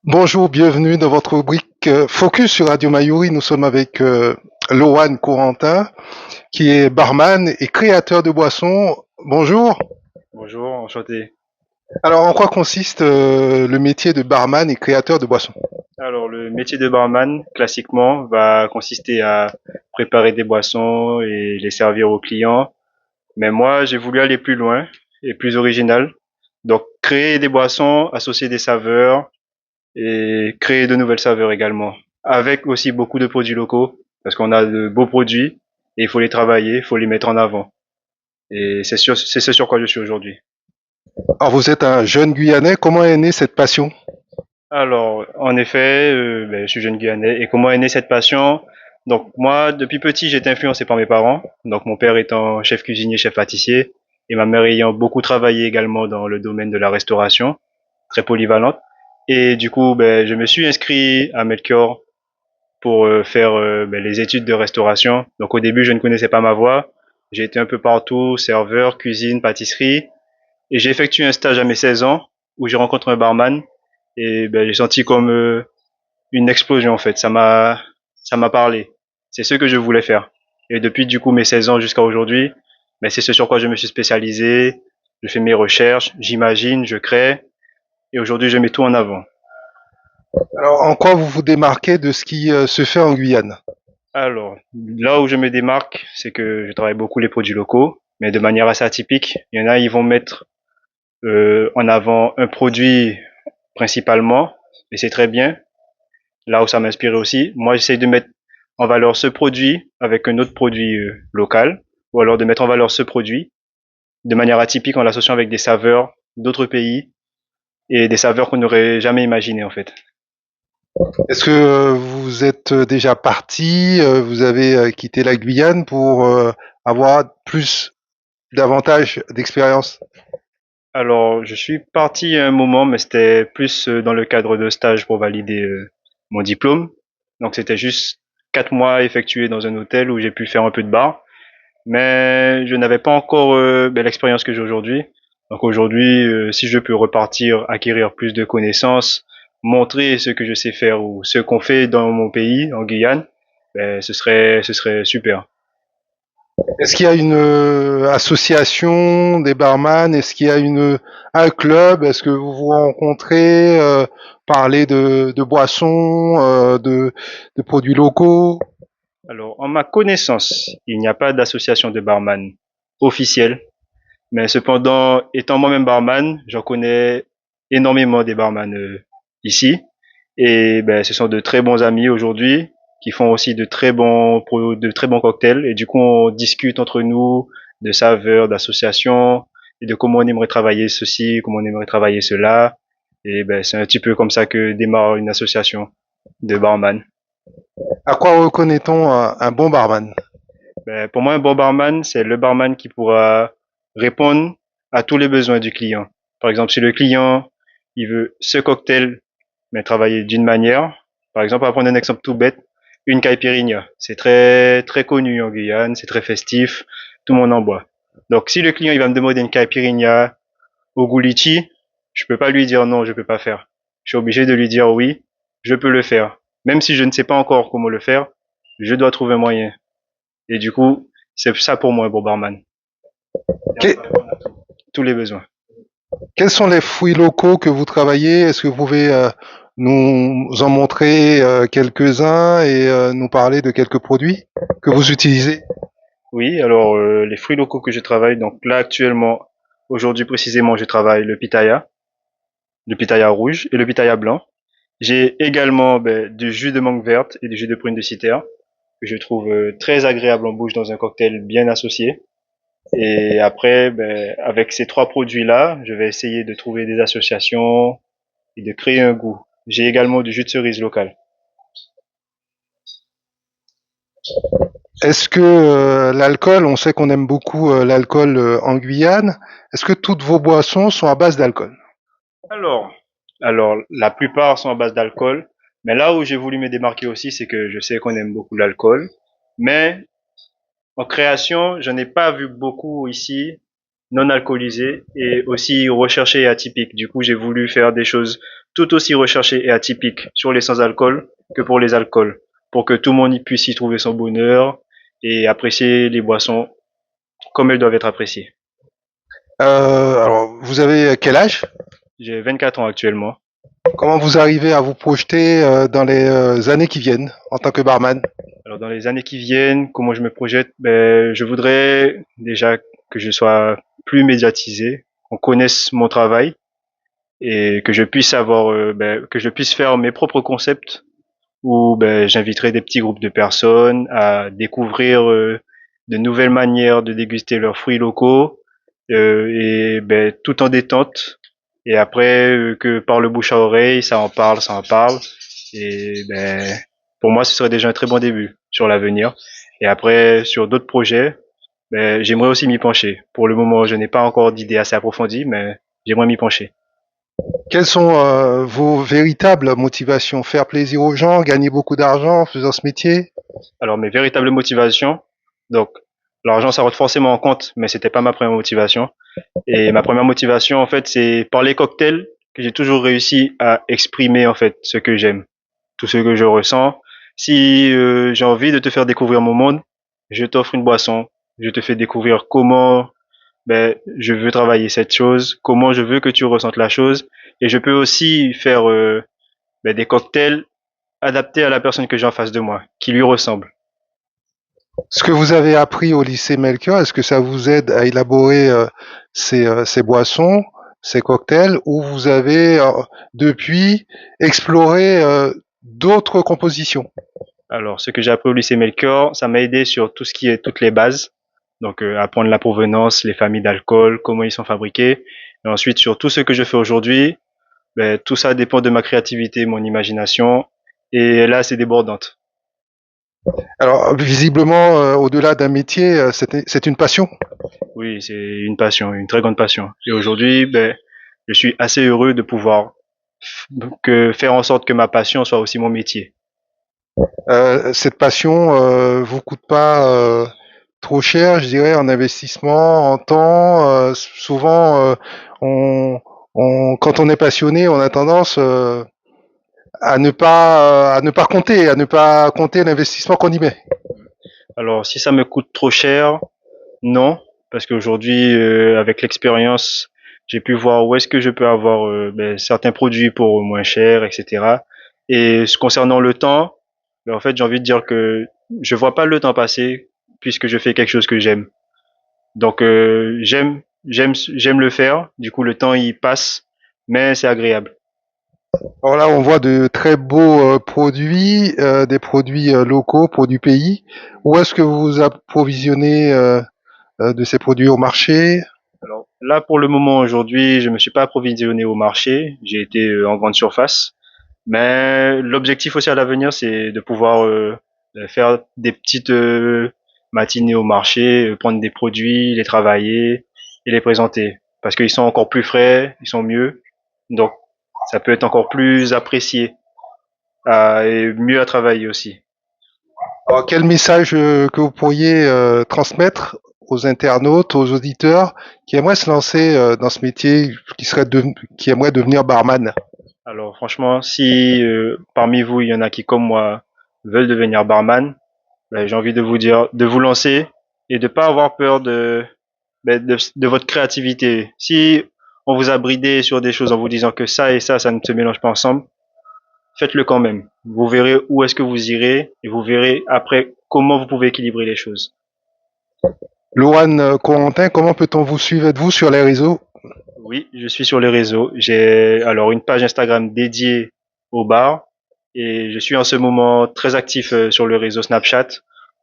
Bonjour, bienvenue dans votre rubrique Focus sur Radio Mayuri. Nous sommes avec Lohan Corentin, qui est barman et créateur de boissons. Bonjour. Bonjour, enchanté. Alors, en quoi consiste le métier de barman et créateur de boissons? Alors, le métier de barman, classiquement, va consister à préparer des boissons et les servir aux clients. Mais moi, j'ai voulu aller plus loin et plus original. Donc, créer des boissons, associer des saveurs et créer de nouvelles saveurs également. Avec aussi beaucoup de produits locaux, parce qu'on a de beaux produits et il faut les travailler, il faut les mettre en avant. Et c'est ce sur quoi je suis aujourd'hui. Alors, vous êtes un jeune Guyanais. Comment est née cette passion? Alors, en effet, je suis jeune Guyanais. Et comment est née cette passion? Donc moi, depuis petit, j'ai été influencé par mes parents. Donc mon père étant chef cuisinier, chef pâtissier, et ma mère ayant beaucoup travaillé également dans le domaine de la restauration, très polyvalente. Et du coup, je me suis inscrit à Melchior pour faire les études de restauration. Donc au début, je ne connaissais pas ma voie. J'ai été un peu partout, serveur, cuisine, pâtisserie. Et j'ai effectué un stage à mes 16 ans où j'ai rencontré un barman et j'ai senti comme une explosion en fait. Ça m'a parlé. C'est ce que je voulais faire. Et depuis du coup mes 16 ans jusqu'à aujourd'hui, c'est ce sur quoi je me suis spécialisé. Je fais mes recherches, j'imagine, je crée et aujourd'hui je mets tout en avant. Alors, en quoi vous vous démarquez de ce qui se fait en Guyane? Alors, là où je me démarque, c'est que je travaille beaucoup les produits locaux, mais de manière assez atypique. Il y en a, ils vont mettre en avant un produit principalement, et c'est très bien. Là où ça m'inspire aussi, moi j'essaie de mettre en valeur ce produit avec un autre produit local, ou alors de mettre en valeur ce produit de manière atypique en l'associant avec des saveurs d'autres pays et des saveurs qu'on n'aurait jamais imaginées en fait. Est-ce que vous êtes déjà parti, vous avez quitté la Guyane pour avoir davantage d'expérience? Alors je suis parti à un moment, mais c'était plus dans le cadre de stage pour valider mon diplôme. Donc c'était juste 4 mois effectués dans un hôtel où j'ai pu faire un peu de bar. Mais je n'avais pas encore l'expérience que j'ai aujourd'hui. Donc aujourd'hui, si je peux repartir, acquérir plus de connaissances, montrer ce que je sais faire ou ce qu'on fait dans mon pays, en Guyane, ce serait super. Est-ce qu'il y a une association des barman? Est-ce qu'il y a un club? Est-ce que vous vous rencontrez, parler de boissons, de produits locaux? Alors, en ma connaissance, il n'y a pas d'association de barman officielle, mais cependant, étant moi-même barman, j'en connais énormément des barman ici. Et ce sont de très bons amis aujourd'hui qui font aussi de très bons cocktails. Et du coup, on discute entre nous de saveurs, d'associations et de comment on aimerait travailler ceci, comment on aimerait travailler cela. Et c'est un petit peu comme ça que démarre une association de barman. À quoi reconnaît-on un bon barman? Pour moi, un bon barman, c'est le barman qui pourra répondre à tous les besoins du client. Par exemple, si le client il veut ce cocktail, mais travailler d'une manière, par exemple, on va prendre un exemple tout bête, une caipirinha. C'est très très connu en Guyane, c'est très festif, tout le monde en boit. Donc, si le client il va me demander une caipirinha au goût litchi, je peux pas lui dire non, je peux pas faire. Je suis obligé de lui dire oui, je peux le faire. Même si je ne sais pas encore comment le faire, je dois trouver un moyen. Et du coup, c'est ça pour moi un bon barman. Que- Tous les besoins. Quels sont les fruits locaux que vous travaillez? Est-ce que vous pouvez nous en montrer quelques-uns et nous parler de quelques produits que vous utilisez? Oui, alors les fruits locaux que je travaille, donc là actuellement, aujourd'hui précisément, je travaille le pitaya rouge et le pitaya blanc. J'ai également du jus de mangue verte et du jus de prune de citerne que je trouve très agréable en bouche dans un cocktail bien associé. Et après, avec ces trois produits-là, je vais essayer de trouver des associations et de créer un goût. J'ai également du jus de cerise local. Est-ce que l'alcool, on sait qu'on aime beaucoup l'alcool en Guyane, est-ce que toutes vos boissons sont à base d'alcool? Alors, alors, la plupart sont à base d'alcool, mais là où j'ai voulu me démarquer aussi, c'est que je sais qu'on aime beaucoup l'alcool, mais en création, je n'ai pas vu beaucoup ici non alcoolisés et aussi recherchés et atypiques. Du coup, j'ai voulu faire des choses tout aussi recherché et atypique sur les sans-alcool que pour les alcools, pour que tout le monde puisse y trouver son bonheur et apprécier les boissons comme elles doivent être appréciées. Alors, vous avez quel âge? J'ai 24 ans actuellement. Comment vous arrivez à vous projeter dans les années qui viennent en tant que barman? Alors dans les années qui viennent, comment je me projette? Ben, je voudrais déjà que je sois plus médiatisé, qu'on connaisse mon travail et que je puisse avoir, que je puisse faire mes propres concepts où ben, j'inviterai des petits groupes de personnes à découvrir de nouvelles manières de déguster leurs fruits locaux et ben, tout en détente. Et après que par le bouche à oreille, ça en parle. Et ben, pour moi, ce serait déjà un très bon début sur l'avenir. Et après, sur d'autres projets, ben, j'aimerais aussi m'y pencher. Pour le moment, je n'ai pas encore d'idée assez approfondie, mais j'aimerais m'y pencher. Quelles sont vos véritables motivations? Faire plaisir aux gens, gagner beaucoup d'argent en faisant ce métier? Alors mes véritables motivations, donc l'argent ça rentre forcément en compte, mais c'était pas ma première motivation. Et ma première motivation en fait c'est par les cocktails que j'ai toujours réussi à exprimer en fait ce que j'aime, tout ce que je ressens. Si j'ai envie de te faire découvrir mon monde, je t'offre une boisson, je te fais découvrir comment ben, je veux travailler cette chose, comment je veux que tu ressentes la chose, et je peux aussi faire ben, des cocktails adaptés à la personne que j'ai en face de moi, qui lui ressemble. Ce que vous avez appris au lycée Melchior, est-ce que ça vous aide à élaborer ces boissons, ces cocktails, ou vous avez depuis exploré d'autres compositions? Alors, ce que j'ai appris au lycée Melchior, ça m'a aidé sur tout ce qui est toutes les bases. Donc, apprendre la provenance, les familles d'alcool, comment ils sont fabriqués. Et ensuite, sur tout ce que je fais aujourd'hui, ben, tout ça dépend de ma créativité, mon imagination. Et là, c'est débordante. Alors, visiblement, au-delà d'un métier, c'est une passion. Oui, c'est une passion, une très grande passion. Et aujourd'hui, ben, je suis assez heureux de pouvoir faire en sorte que ma passion soit aussi mon métier. Cette passion vous coûte pas trop cher, je dirais, en investissement, en temps. Souvent, on, quand on est passionné, on a tendance à ne pas compter, à ne pas compter l'investissement qu'on y met. Alors, si ça me coûte trop cher, non, parce qu'aujourd'hui, avec l'expérience, j'ai pu voir où est-ce que je peux avoir ben, certains produits pour moins cher, etc. Et concernant le temps, ben, en fait, j'ai envie de dire que je vois pas le temps passer puisque je fais quelque chose que j'aime. Donc, j'aime le faire. Du coup, le temps il passe, mais c'est agréable. Alors là, on voit de très beaux produits, des produits locaux, produits pays. Où est-ce que vous vous approvisionnez de ces produits au marché? Alors là, pour le moment, aujourd'hui, je me suis pas approvisionné au marché. J'ai été en grande surface. Mais l'objectif aussi à l'avenir, c'est de pouvoir faire des petites matinées au marché, prendre des produits, les travailler et les présenter. Parce qu'ils sont encore plus frais, ils sont mieux. Donc, ça peut être encore plus apprécié et mieux à travailler aussi. Alors, quel message que vous pourriez transmettre aux internautes, aux auditeurs qui aimeraient se lancer dans ce métier, qui aimeraient devenir barman? Alors, franchement, si parmi vous, il y en a qui, comme moi, veulent devenir barman, ben, j'ai envie de vous dire de vous lancer et de pas avoir peur de votre créativité. Si on vous a bridé sur des choses en vous disant que ça et ça ne se mélange pas ensemble, faites-le quand même. Vous verrez où est-ce que vous irez et vous verrez après comment vous pouvez équilibrer les choses. Loan Corentin, comment peut-on vous suivre? Êtes-vous sur les réseaux? Oui, je suis sur les réseaux. J'ai alors une page Instagram dédiée au bar et je suis en ce moment très actif sur le réseau Snapchat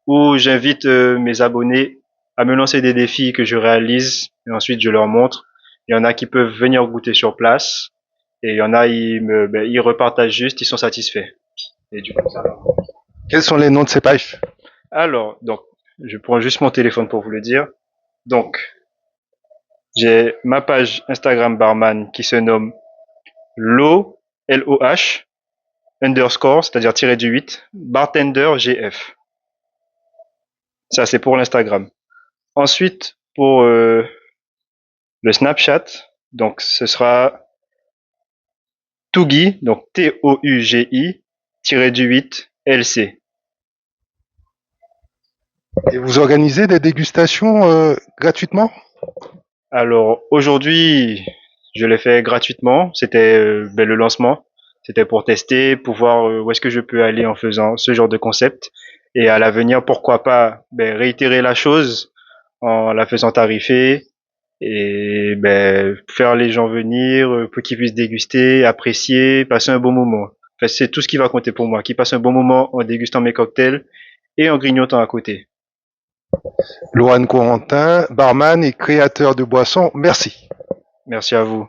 où j'invite mes abonnés à me lancer des défis que je réalise et ensuite je leur montre. Il y en a qui peuvent venir goûter sur place et il y en a ils repartagent juste, ils sont satisfaits. Et du coup, ça va. Quels sont les noms de ces pages? Alors, donc, je prends juste mon téléphone pour vous le dire. Donc, j'ai ma page Instagram barman qui se nomme LOH underscore, c'est-à-dire tiré du 8, bartender GF. Ça, c'est pour l'Instagram. Ensuite, pour le Snapchat, donc ce sera Tougi, donc Tougi, tiré du 8, LC. Et vous organisez des dégustations gratuitement? Alors aujourd'hui, je l'ai fait gratuitement. C'était le lancement. C'était pour tester, pour voir où est-ce que je peux aller en faisant ce genre de concept. Et à l'avenir, pourquoi pas réitérer la chose en la faisant tarifer et faire les gens venir pour qu'ils puissent déguster, apprécier, passer un bon moment. Enfin, c'est tout ce qui va compter pour moi, qu'ils passent un bon moment en dégustant mes cocktails et en grignotant à côté. Laurent Corentin, barman et créateur de boissons, merci. Merci à vous.